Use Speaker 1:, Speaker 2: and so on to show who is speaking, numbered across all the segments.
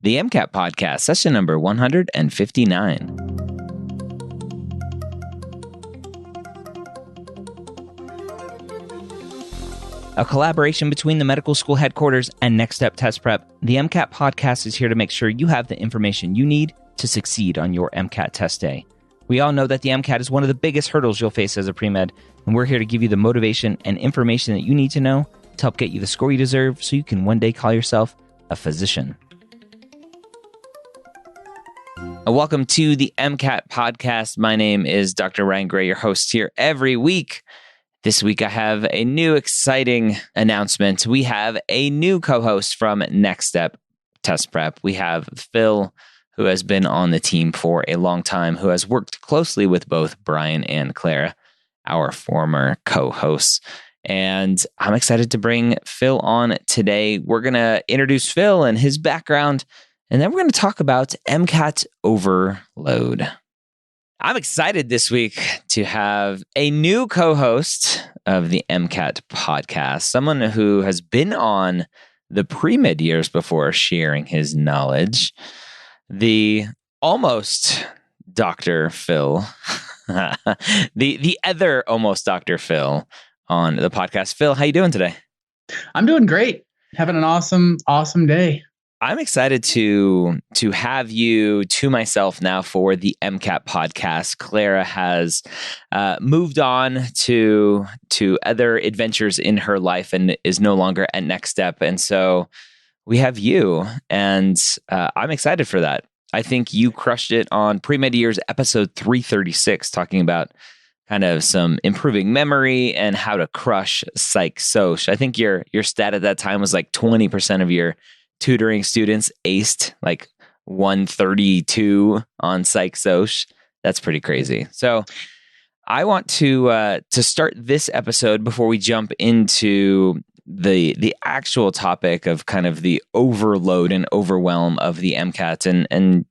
Speaker 1: The MCAT Podcast, session number 159. A collaboration between the medical school headquarters and Next Step Test Prep, the MCAT Podcast is here to make sure you have the information you need to succeed on your MCAT test day. We all know that the MCAT is one of the biggest hurdles you'll face as a pre-med, and we're here to give you the motivation and information that you need to know to help get you the score you deserve so you can one day call yourself a physician. Welcome to the MCAT Podcast. My name is Dr. Ryan Gray, your host here every week. This week I have a new exciting announcement. We have a new co-host from Next Step Test Prep. We have Phil, who has been on the team for a long time, who has worked closely with both Brian and Clara, our former co-hosts. And I'm excited to bring Phil on today. We're going to introduce Phil and his background, and then we're going to talk about MCAT overload. I'm excited this week to have a new co-host of the MCAT podcast, someone who has been on the pre-med years before sharing his knowledge, the almost Dr. Phil, the other almost Dr. Phil on the podcast. Phil, how you doing today?
Speaker 2: I'm doing great. Having an awesome day.
Speaker 1: I'm excited to have you to myself now for the MCAT podcast. Clara has moved on to other adventures in her life and is no longer at Next Step. And so we have you, and I'm excited for that. I think you crushed it on Pre-Med Years episode 336, talking about kind of some improving memory and how to crush Psych Soc. I think your stat at that time was like 20% of your tutoring students aced, like 132 on Psych Soc. That's pretty crazy. So I want to start this episode before we jump into the actual topic of kind of the overload and overwhelm of the MCAT and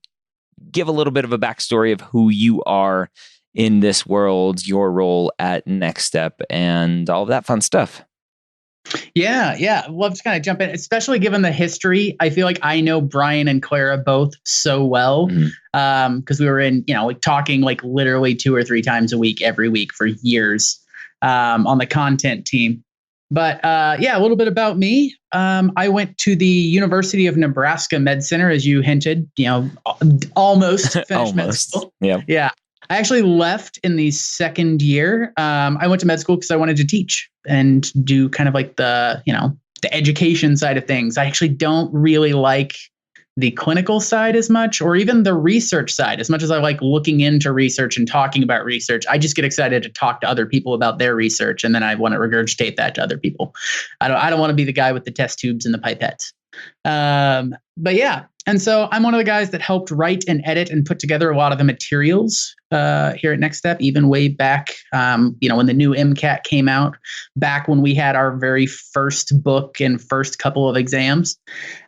Speaker 1: give a little bit of a backstory of who you are in this world, your role at Next Step, and all of that fun stuff.
Speaker 2: Yeah. Love to kind of jump in, especially given the history. I feel like I know Brian and Clara both so well because we were in, talking like literally 2 or 3 times a week, every week for years on the content team. But a little bit about me. I went to the University of Nebraska Med Center, as you hinted, almost finished med school. Yeah. I actually left in the second year. I went to med school because I wanted to teach and do kind of like the education side of things. I actually don't really like the clinical side as much, or even the research side. As much as I like looking into research and talking about research, I just get excited to talk to other people about their research, and then I want to regurgitate that to other people. I don't want to be the guy with the test tubes and the pipettes. But yeah. And so I'm one of the guys that helped write and edit and put together a lot of the materials here at Next Step, even way back, when the new MCAT came out, back when we had our very first book and first couple of exams.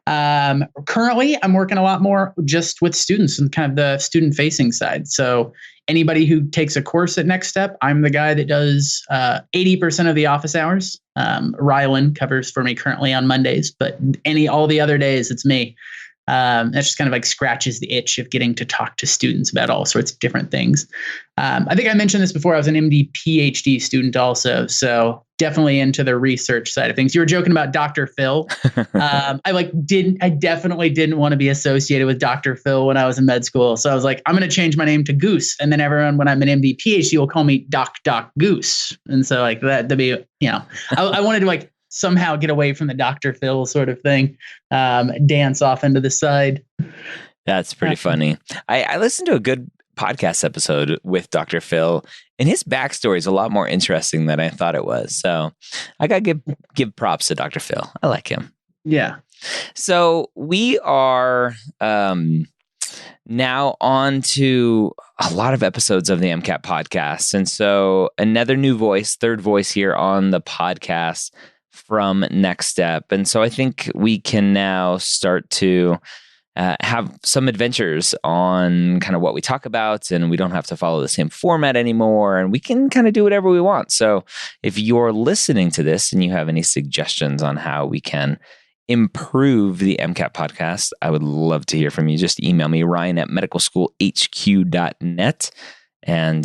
Speaker 2: Currently, I'm working a lot more just with students and kind of the student-facing side. So anybody who takes a course at Next Step, I'm the guy that does 80% of the office hours. Rylan covers for me currently on Mondays, but all the other days, it's me. That just kind of like scratches the itch of getting to talk to students about all sorts of different things. I think I mentioned this before. I was an MD PhD student also, so definitely into the research side of things. You were joking about Dr. Phil. I definitely didn't want to be associated with Dr. Phil when I was in med school. So I was like, I'm going to change my name to Goose. And then everyone, when I'm an MD PhD, will call me Doc Goose. And so like that'd be, I wanted to like somehow get away from the Dr. Phil sort of thing, dance off into the side.
Speaker 1: That's pretty funny. I listened to a good podcast episode with Dr. Phil, and his backstory is a lot more interesting than I thought it was. So I got to give props to Dr. Phil. I like him.
Speaker 2: Yeah.
Speaker 1: So we are now on to a lot of episodes of the MCAT podcast. And so another new voice, third voice here on the podcast from Next Step. And so I think we can now start to have some adventures on kind of what we talk about, and we don't have to follow the same format anymore, and we can kind of do whatever we want. So if you're listening to this and you have any suggestions on how we can improve the MCAT podcast, I would love to hear from you. Just email me, ryan@medicalschoolhq.net, and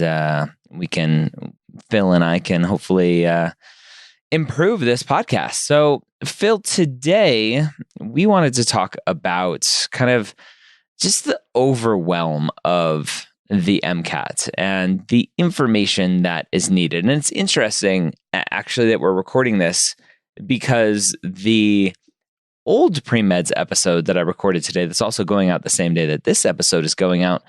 Speaker 1: Phil and I can hopefully improve this podcast. So, Phil, today we wanted to talk about kind of just the overwhelm of the MCAT and the information that is needed. And it's interesting, actually, that we're recording this because the old pre-meds episode that I recorded today, that's also going out the same day that this episode is going out,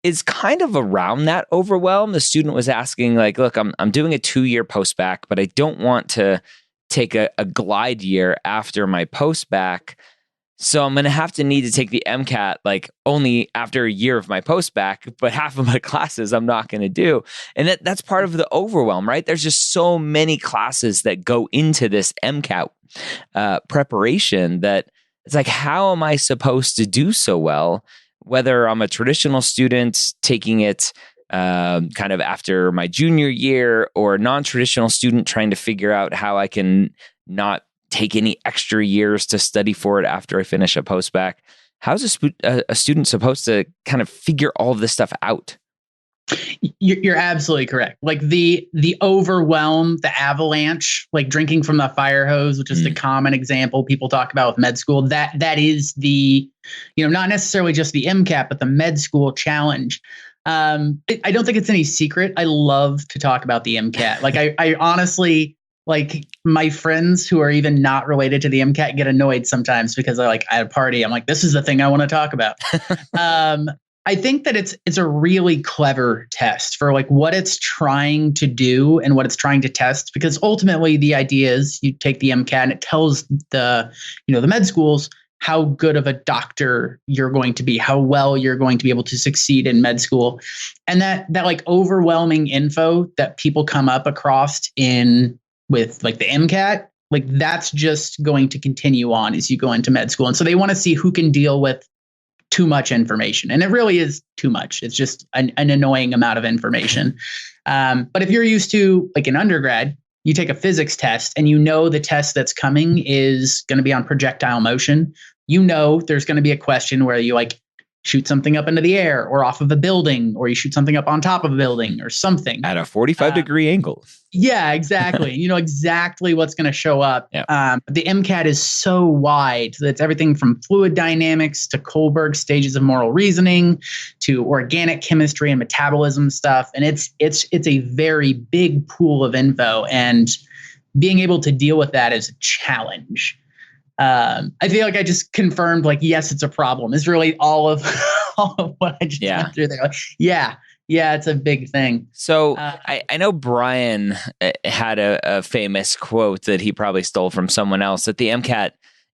Speaker 1: is kind of around that overwhelm. The student was asking, like, look, I'm doing a 2-year post-bac, but I don't want to take a glide year after my post-bac. So I'm going to need to take the MCAT like only after a year of my post-bac, but half of my classes I'm not going to do. And that's part of the overwhelm, right? There's just so many classes that go into this MCAT preparation that it's like, how am I supposed to do so well? Whether I'm a traditional student taking it kind of after my junior year, or a non-traditional student trying to figure out how I can not take any extra years to study for it after I finish a post-bac. How's a student supposed to kind of figure all of this stuff out?
Speaker 2: You're absolutely correct. Like the overwhelm, the avalanche, like drinking from the fire hose, which is the common example people talk about with med school. That is the, not necessarily just the MCAT, but the med school challenge. I don't think it's any secret. I love to talk about the MCAT. Like I honestly, like my friends who are even not related to the MCAT get annoyed sometimes because they're like, at a party, I'm like, this is the thing I want to talk about. I think that it's a really clever test for like what it's trying to do and what it's trying to test, because ultimately the idea is you take the MCAT and it tells the med schools how good of a doctor you're going to be, how well you're going to be able to succeed in med school. And that like overwhelming info that people come up across with like the MCAT, like that's just going to continue on as you go into med school. And so they want to see who can deal with too much information. And it really is too much. It's just an annoying amount of information. But if you're used to, like in undergrad, you take a physics test and the test that's coming is going to be on projectile motion. There's going to be a question where you like shoot something up into the air or off of a building, or you shoot something up on top of a building or something.
Speaker 1: At a 45-degree angle.
Speaker 2: Yeah, exactly. You know exactly what's going to show up.
Speaker 1: Yep.
Speaker 2: The MCAT is so wide that it's everything from fluid dynamics to Kohlberg stages of moral reasoning to organic chemistry and metabolism stuff. And it's a very big pool of info, and being able to deal with that is a challenge. I feel like I just confirmed, like, yes, it's a problem. It's really all of what I just went through there. Like, yeah, it's a big thing.
Speaker 1: So I know Brian had a famous quote that he probably stole from someone else, that the MCAT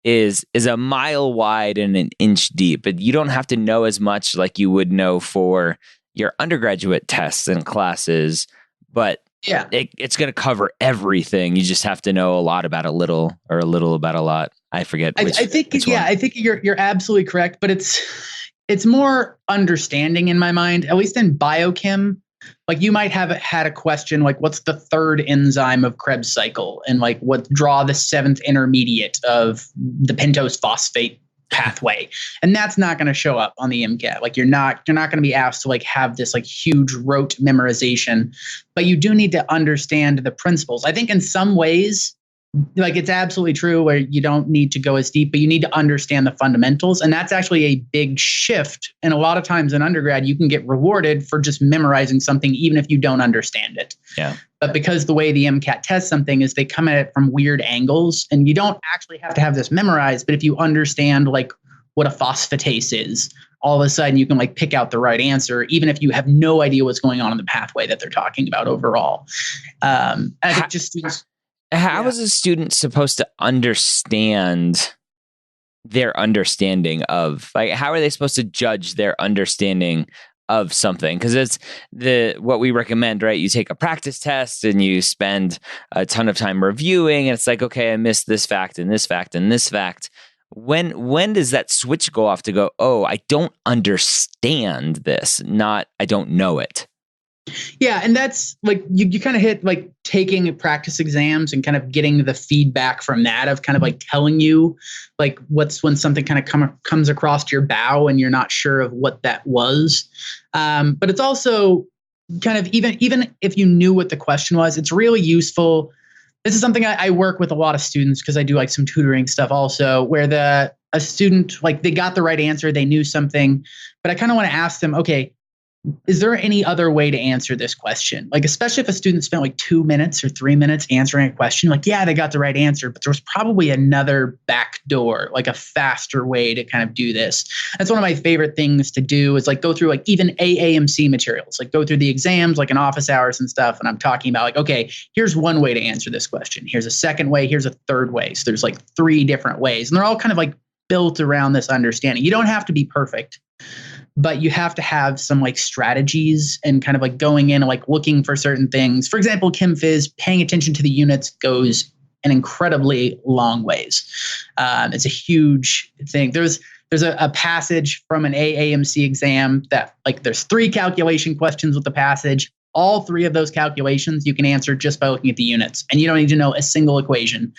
Speaker 1: is a mile wide and an inch deep, but you don't have to know as much like you would know for your undergraduate tests and classes, but it's going to cover everything. You just have to know a lot about a little, or a little about a lot. I forget. I think
Speaker 2: you're absolutely correct, but it's more understanding in my mind, at least in biochem. Like you might have had a question like, what's the third enzyme of Krebs cycle, and like draw the seventh intermediate of the pentose phosphate pathway, and that's not going to show up on the MCAT. Like you're not going to be asked to like have this like huge rote memorization, but you do need to understand the principles. I think in some ways, like it's absolutely true where you don't need to go as deep, but you need to understand the fundamentals. And that's actually a big shift. And a lot of times in undergrad, you can get rewarded for just memorizing something, even if you don't understand it.
Speaker 1: Yeah.
Speaker 2: But because the way the MCAT tests something is they come at it from weird angles, and you don't actually have to have this memorized. But if you understand like what a phosphatase is, all of a sudden you can like pick out the right answer, even if you have no idea what's going on in the pathway that they're talking about overall.
Speaker 1: How is a student supposed to understand their understanding of, like, how are they supposed to judge their understanding of something? Because it's what we recommend, right? You take a practice test and you spend a ton of time reviewing, and it's like, okay, I missed this fact and this fact and this fact. When does that switch go off to go, oh, I don't understand this, not I don't know it?
Speaker 2: Yeah. And that's like, you kind of hit like taking practice exams and kind of getting the feedback from that of kind of like telling you like what's when something kind of comes across your bow and you're not sure of what that was. But it's also kind of, even if you knew what the question was, it's really useful. This is something I work with a lot of students because I do like some tutoring stuff also, where a student, like they got the right answer, they knew something, but I kind of want to ask them, okay, is there any other way to answer this question? Like, especially if a student spent like 2 minutes or 3 minutes answering a question, like, yeah, they got the right answer, but there was probably another back door, like a faster way to kind of do this. That's one of my favorite things to do is like go through like even AAMC materials, like go through the exams, like in office hours and stuff. And I'm talking about like, okay, here's one way to answer this question. Here's a second way. Here's a third way. So there's like 3 different ways, and they're all kind of like built around this understanding. You don't have to be perfect, but you have to have some like strategies and kind of like going in and like looking for certain things. For example, Chem Phys, paying attention to the units goes an incredibly long ways. It's a huge thing. There's a passage from an AAMC exam that like there's 3 calculation questions with the passage. All 3 of those calculations you can answer just by looking at the units, and you don't need to know a single equation.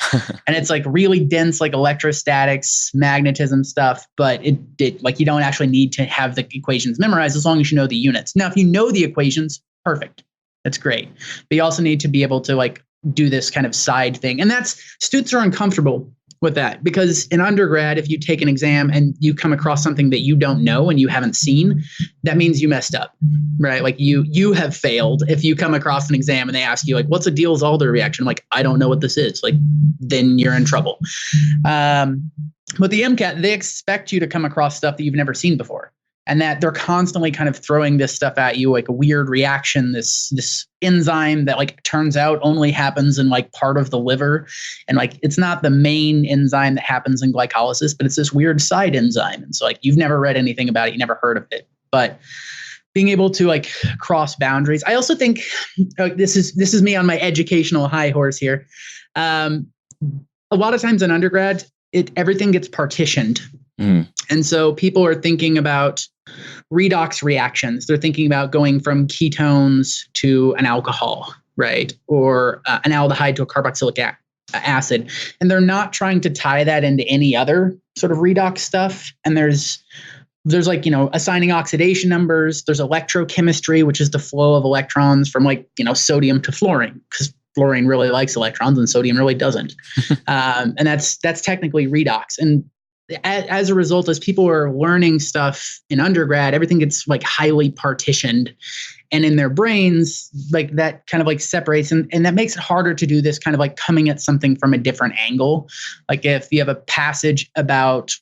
Speaker 2: And it's like really dense, like electrostatics, magnetism stuff, but it like you don't actually need to have the equations memorized as long as you know the units. Now, if you know the equations, perfect. That's great. But you also need to be able to like do this kind of side thing. And students are uncomfortable with that because in undergrad, if you take an exam and you come across something that you don't know and you haven't seen, that means you messed up, right? Like you have failed. If you come across an exam and they ask you like, what's a Diels-Alder reaction? I'm like, I don't know what this is. Like, then you're in trouble. But the MCAT, they expect you to come across stuff that you've never seen before. And that they're constantly kind of throwing this stuff at you, like a weird reaction, this enzyme that like turns out only happens in like part of the liver. And like, it's not the main enzyme that happens in glycolysis, but it's this weird side enzyme. And so like, you've never read anything about it. You never heard of it, but being able to like cross boundaries. I also think this is me on my educational high horse here. A lot of times in undergrad, everything gets partitioned. And so people are thinking about redox reactions. They're thinking about going from ketones to an alcohol, right? Or an aldehyde to a carboxylic acid. And they're not trying to tie that into any other sort of redox stuff. And there's like, assigning oxidation numbers. There's electrochemistry, which is the flow of electrons from like, sodium to fluorine, because fluorine really likes electrons and sodium really doesn't. And that's technically redox. And as a result, as people are learning stuff in undergrad, everything gets like highly partitioned, and in their brains, like that kind of like separates, and that makes it harder to do this kind of like coming at something from a different angle. Like if you have a passage about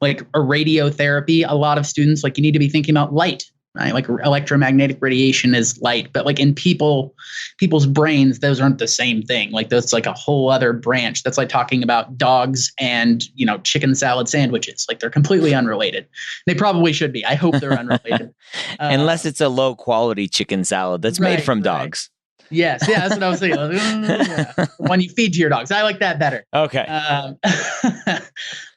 Speaker 2: like a radiotherapy, a lot of students, like you need to be thinking about light, right? Like electromagnetic radiation is light, but like in people's brains, those aren't the same thing. Like that's like a whole other branch. That's like talking about dogs and, chicken salad sandwiches. Like they're completely unrelated. They probably should be. I hope they're unrelated.
Speaker 1: Unless it's a low quality chicken salad that's made from dogs.
Speaker 2: Yes. Yeah. That's what I was thinking. When you feed to your dogs, I like that better.
Speaker 1: Okay.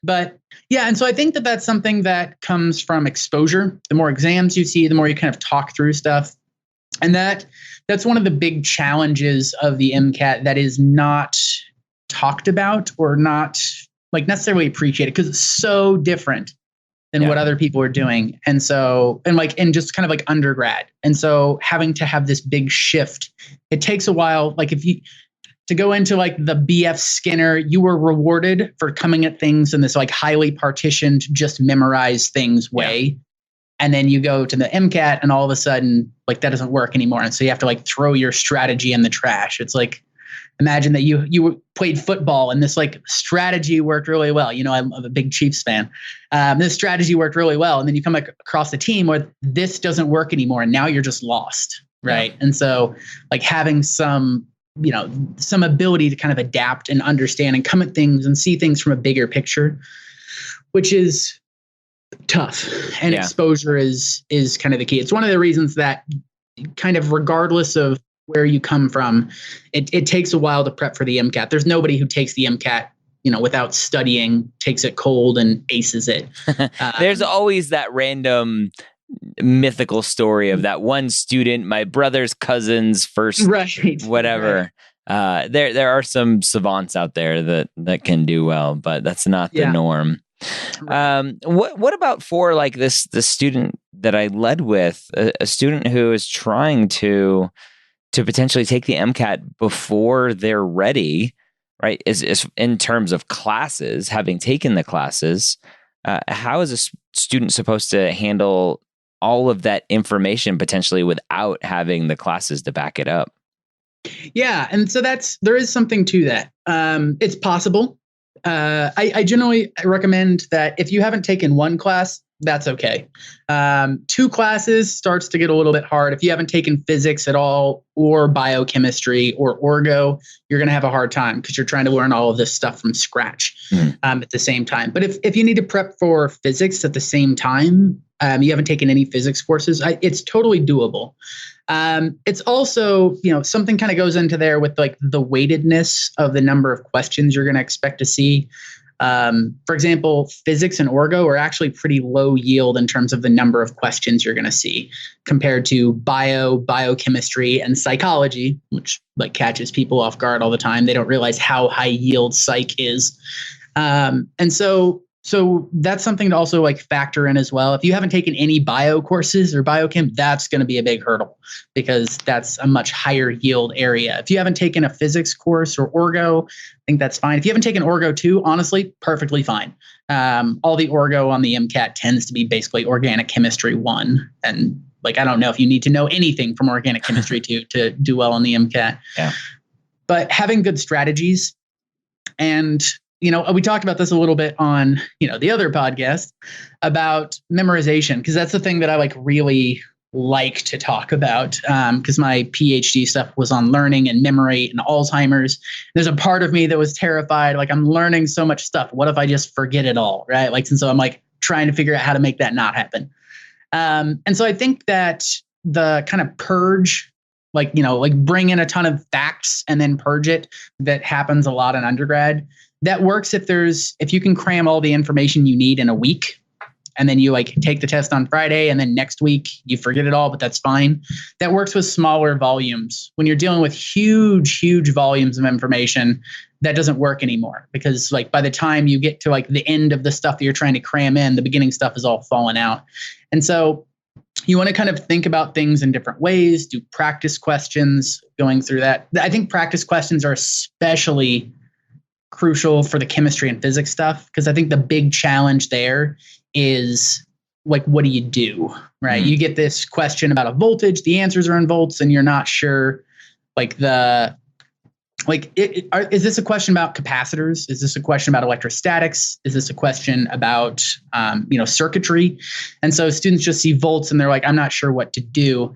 Speaker 2: But yeah. And so I think that that's something that comes from exposure. The more exams you see, the more you kind of talk through stuff. And that's one of the big challenges of the MCAT that is not talked about or not like necessarily appreciated because it's so different than what other people are doing. And so, and just kind of like undergrad. And so having to have this big shift, it takes a while. Like to go into like the BF Skinner, you were rewarded for coming at things in this like highly partitioned, just memorize things way. Yeah. And then you go to the MCAT and all of a sudden like that doesn't work anymore. And so you have to like throw your strategy in the trash. It's like, imagine that you played football and this like strategy worked really well. I'm a big Chiefs fan. This strategy worked really well. And then you come across a team where this doesn't work anymore. And now you're just lost. Right. Yeah. And so like having some ability to kind of adapt and understand and come at things and see things from a bigger picture, which is tough. And exposure is kind of the key. It's one of the reasons that kind of regardless of where you come from, it takes a while to prep for the MCAT. There's nobody who takes the MCAT, without studying, takes it cold and aces it.
Speaker 1: There's always that random mythical story of that one student, my brother's cousin's first whatever. Right. There are some savants out there that can do well, but that's not the norm. What about for like the student that I led with, a student who is trying to potentially take the MCAT before they're ready, right? Is in terms of classes, having taken the classes, how is a student supposed to handle all of that information potentially without having the classes to back it up?
Speaker 2: Yeah. And so there is something to that. It's possible. I generally recommend that if you haven't taken one class, that's okay. 2 classes starts to get a little bit hard. If you haven't taken physics at all or biochemistry or orgo, you're going to have a hard time because you're trying to learn all of this stuff from scratch at the same time. But if you need to prep for physics at the same time, you haven't taken any physics courses, it's totally doable. It's also, something kind of goes into there with like the weightedness of the number of questions you're going to expect to see. For example, physics and orgo are actually pretty low yield in terms of the number of questions you're going to see compared to biochemistry, and psychology, which like catches people off guard all the time. They don't realize how high yield psych is. And so that's something to also like factor in as well. If you haven't taken any bio courses or biochem, that's going to be a big hurdle because that's a much higher yield area. If you haven't taken a physics course or orgo, I think that's fine. If you haven't taken orgo too, honestly, perfectly fine. All the orgo on the MCAT tends to be basically organic chemistry 1. And like, I don't know if you need to know anything from organic chemistry to do well on the MCAT. Yeah. But having good strategies, and we talked about this a little bit on, the other podcast about memorization, because that's the thing that I really like to talk about, because my PhD stuff was on learning and memory and Alzheimer's. There's a part of me that was terrified. Like, I'm learning so much stuff. What if I just forget it all? Right. And so I'm trying to figure out how to make that not happen. And so I think that the kind of purge, bring in a ton of facts and then purge it, that happens a lot in undergrad. That works if you can cram all the information you need in a week, and then you take the test on Friday, and then next week you forget it all, but that's fine. That works with smaller volumes. When you're dealing with huge, huge volumes of information, that doesn't work anymore, because by the time you get to the end of the stuff that you're trying to cram in, the beginning stuff is all fallen out. And so you want to kind of think about things in different ways, do practice questions going through that. I think practice questions are especially crucial for the chemistry and physics stuff, because I think the big challenge there is what do you do, right? You get this question about a voltage, the answers are in volts, and you're not sure is this a question about capacitors? Is this a question about electrostatics? Is this a question about circuitry? And so students just see volts and they're I'm not sure what to do.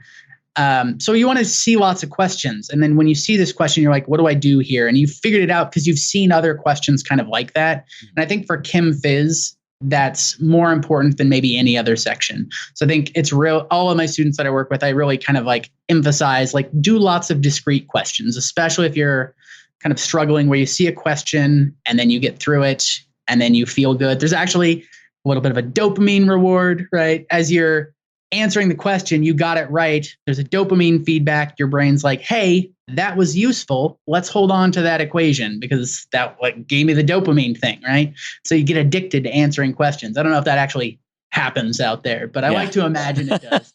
Speaker 2: So you want to see lots of questions. And then when you see this question, you're what do I do here? And you've figured it out because you've seen other questions kind of like that. And I think for Chem Phys, that's more important than maybe any other section. So I think it's real. All of my students that I work with, I really kind of emphasize, do lots of discrete questions, especially if you're kind of struggling where you see a question and then you get through it and then you feel good. There's actually a little bit of a dopamine reward, right? As you're answering the question, you got it right. There's a dopamine feedback. Your brain's hey, that was useful. Let's hold on to that equation because that gave me the dopamine thing, right? So you get addicted to answering questions. I don't know if that actually happens out there, but I like to imagine it does.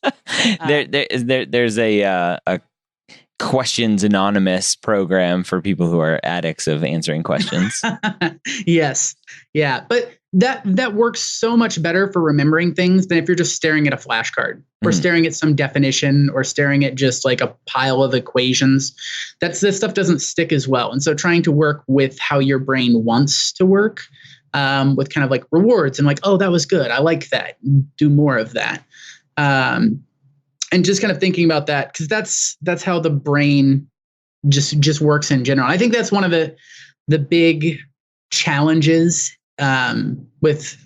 Speaker 1: There's a Questions Anonymous program for people who are addicts of answering questions.
Speaker 2: Yes. Yeah. But that works so much better for remembering things than if you're just staring at a flashcard or staring at some definition or staring at just a pile of equations. This stuff doesn't stick as well. And so trying to work with how your brain wants to work, with kind of rewards and oh, that was good. I like that. Do more of that. And just kind of thinking about that, because that's how the brain just works in general. I think that's one of the big challenges with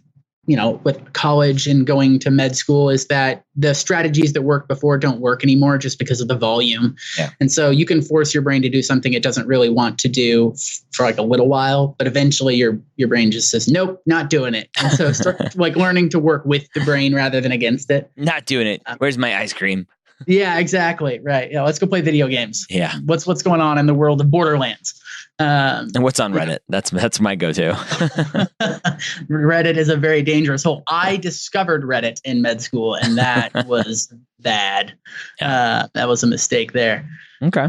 Speaker 2: with college and going to med school is that the strategies that worked before don't work anymore just because of the volume.
Speaker 1: Yeah.
Speaker 2: And so you can force your brain to do something it doesn't really want to do for like a little while, but eventually your brain just says, nope, not doing it. And so start like learning to work with the brain rather than against it.
Speaker 1: Not doing it. Where's my ice cream?
Speaker 2: Yeah, exactly. Right. Yeah. Let's go play video games.
Speaker 1: Yeah.
Speaker 2: What's going on in the world of Borderlands?
Speaker 1: And what's on Reddit? That's my go-to.
Speaker 2: Reddit is a very dangerous hole. I discovered Reddit in med school, and that was bad. That was a mistake there.
Speaker 1: Okay.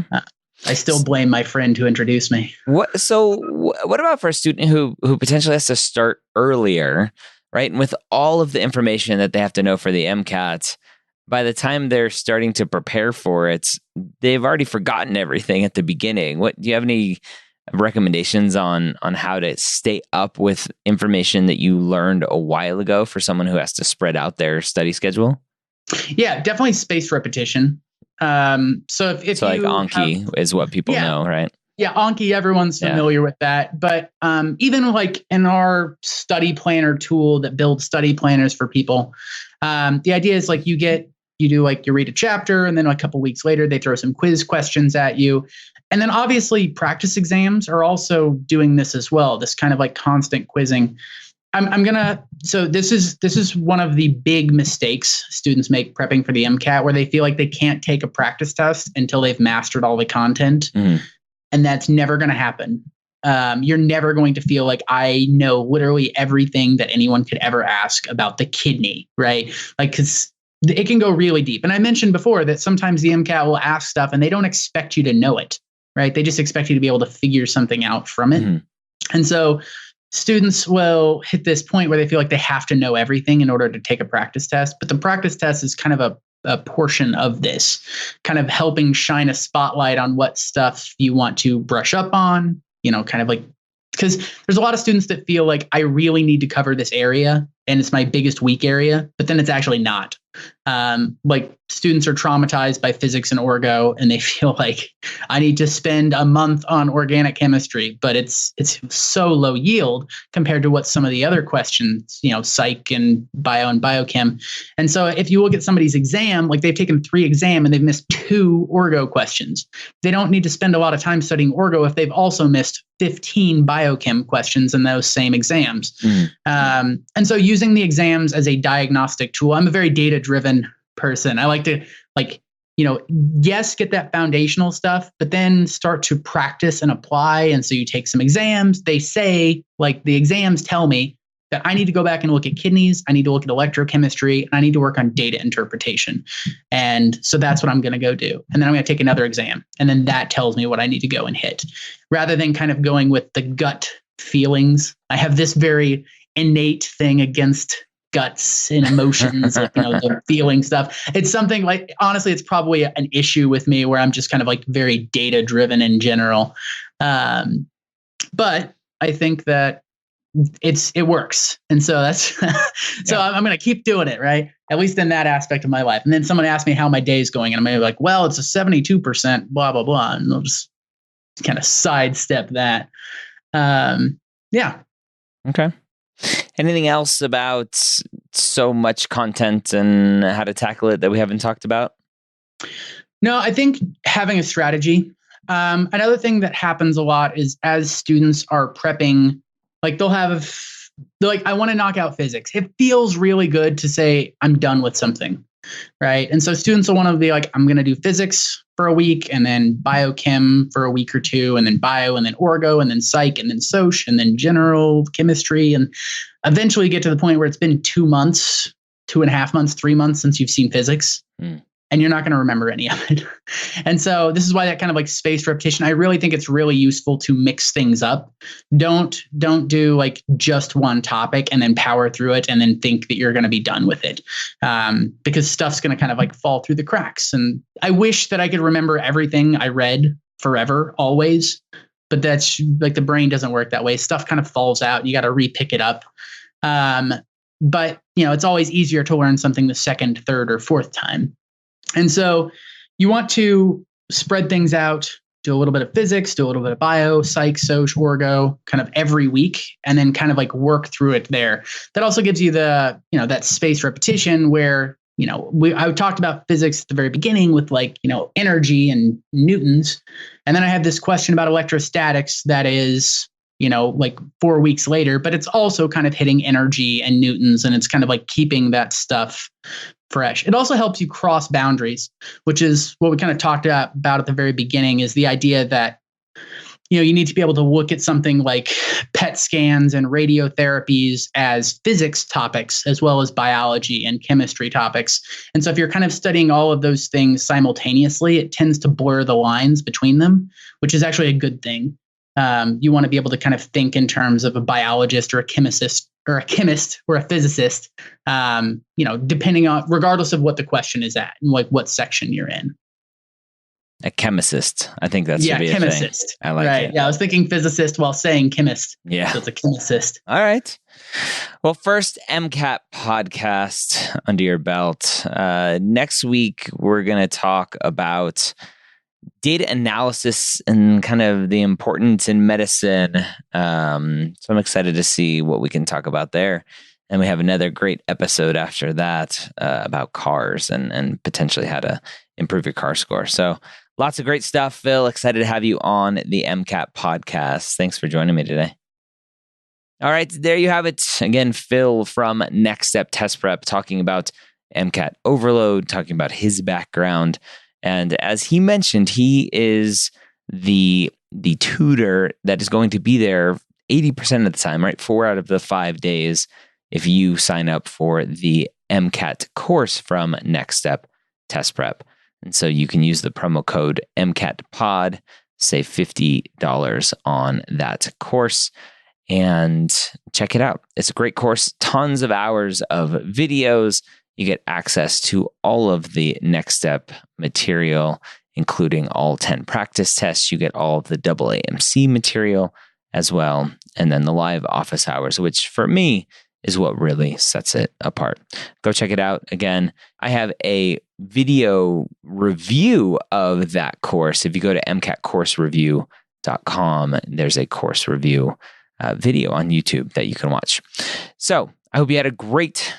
Speaker 2: I still blame my friend who introduced me.
Speaker 1: What about for a student who potentially has to start earlier, right? And with all of the information that they have to know for the MCAT, by the time they're starting to prepare for it, they've already forgotten everything at the beginning. Do you have any recommendations on how to stay up with information that you learned a while ago for someone who has to spread out their study schedule?
Speaker 2: Yeah, definitely spaced repetition. So if
Speaker 1: like Anki is what people know, right?
Speaker 2: Yeah, Anki, everyone's familiar with that. But even like in our study planner tool that builds study planners for people, the idea is like you read a chapter, and then a couple weeks later they throw some quiz questions at you. And then obviously practice exams are also doing this as well, this kind of like constant quizzing. So this is one of the big mistakes students make prepping for the MCAT, where they feel like they can't take a practice test until they've mastered all the content. Mm. And that's never going to happen. You're never going to feel like I know literally everything that anyone could ever ask about the kidney, right? Like, because it can go really deep. And I mentioned before that sometimes the MCAT will ask stuff and they don't expect you to know it, right? They just expect you to be able to figure something out from it. Mm-hmm. And so students will hit this point where they feel like they have to know everything in order to take a practice test. But the practice test is kind of a portion of this, kind of helping shine a spotlight on what stuff you want to brush up on, kind of like, because there's a lot of students that feel like I really need to cover this area and it's my biggest weak area, but then it's actually not. Like students are traumatized by physics and orgo, and they feel like I need to spend a month on organic chemistry, but it's so low yield compared to what some of the other questions, psych and bio and biochem. And so if you look at somebody's exam, like they've taken 3 exams and they've missed 2 orgo questions. They don't need to spend a lot of time studying orgo if they've also missed 15 biochem questions in those same exams. Mm. And so using the exams as a diagnostic tool, I'm a very data-driven person. I like to yes, get that foundational stuff, but then start to practice and apply. And so you take some exams. They say, like the exams tell me that I need to go back and look at kidneys. I need to look at electrochemistry. And I need to work on data interpretation. And so that's what I'm going to go do. And then I'm going to take another exam. And then that tells me what I need to go and hit, rather than kind of going with the gut feelings. I have this very innate thing against guts and emotions, like, the feeling stuff. It's something like, honestly, it's probably an issue with me where I'm just kind of like very data driven in general. But I think that it works. And so that's, I'm going to keep doing it, right? At least in that aspect of my life. And then someone asked me how my day's going, and I'm going to be like, well, it's a 72%, blah, blah, blah. And I'll just kind of sidestep that. Yeah.
Speaker 1: Okay. Anything else about so much content and how to tackle it that we haven't talked about?
Speaker 2: No, I think having a strategy. Another thing that happens a lot is as students are prepping, like they're like, I want to knock out physics. It feels really good to say I'm done with something, right? And so students will want to be like, I'm going to do physics for a week, and then biochem for a week or 2, and then bio, and then orgo, and then psych, and then soc, and then general chemistry, and eventually get to the point where it's been 2 months, 2.5 months, 3 months since you've seen physics. And you're not going to remember any of it. And so this is why that kind of like spaced repetition, I really think it's really useful to mix things up. Don't do like just one topic and then power through it and then think that you're going to be done with it. Because stuff's going to kind of like fall through the cracks. And I wish that I could remember everything I read forever, always. But that's like, the brain doesn't work that way. Stuff kind of falls out. You got to re-pick it up. But it's always easier to learn something the second, third, or fourth time. And so you want to spread things out, do a little bit of physics, do a little bit of bio, psych, soc, orgo, kind of every week, and then kind of like work through it there. That also gives you the, that spaced repetition where, I talked about physics at the very beginning with like, energy and newtons. And then I have this question about electrostatics that is, like 4 weeks later, but it's also kind of hitting energy and newtons, and it's kind of like keeping that stuff fresh. It also helps you cross boundaries, which is what we kind of talked about at the very beginning, is the idea that, you need to be able to look at something like PET scans and radiotherapies as physics topics, as well as biology and chemistry topics. And so if you're kind of studying all of those things simultaneously, it tends to blur the lines between them, which is actually a good thing. You want to be able to kind of think in terms of a biologist or a chemist or a physicist, depending on, regardless of what the question is at and like what section you're in.
Speaker 1: A chemist. I think that should be a thing. I like it.
Speaker 2: Yeah, I was thinking physicist while saying chemist.
Speaker 1: Yeah.
Speaker 2: So it's a chemist.
Speaker 1: All right. Well, first MCAT podcast under your belt. Next week, we're going to talk about data analysis and kind of the importance in medicine. So I'm excited to see what we can talk about there. And we have another great episode after that about cars and potentially how to improve your car score. So lots of great stuff, Phil. Excited to have you on the MCAT podcast. Thanks for joining me today. All right, there you have it. Again, Phil from Next Step Test Prep talking about MCAT overload, talking about his background. And as he mentioned, he is the tutor that is going to be there 80% of the time, right? 4 out of the 5 days if you sign up for the MCAT course from Next Step Test Prep. And so you can use the promo code MCATPOD, save $50 on that course, and check it out. It's a great course, tons of hours of videos. You get access to all of the Next Step material, including all 10 practice tests. You get all of the AAMC material as well. And then the live office hours, which for me is what really sets it apart. Go check it out. Again, I have a video review of that course. If you go to MCATcoursereview.com, there's a course review video on YouTube that you can watch. So I hope you had a great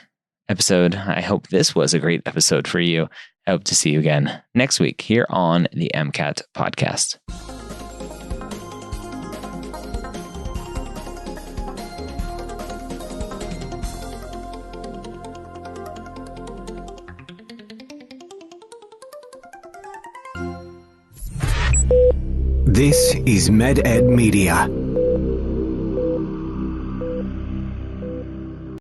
Speaker 1: episode. I hope this was a great episode for you. I hope to see you again next week here on the MCAT Podcast.
Speaker 3: This is MedEd Media.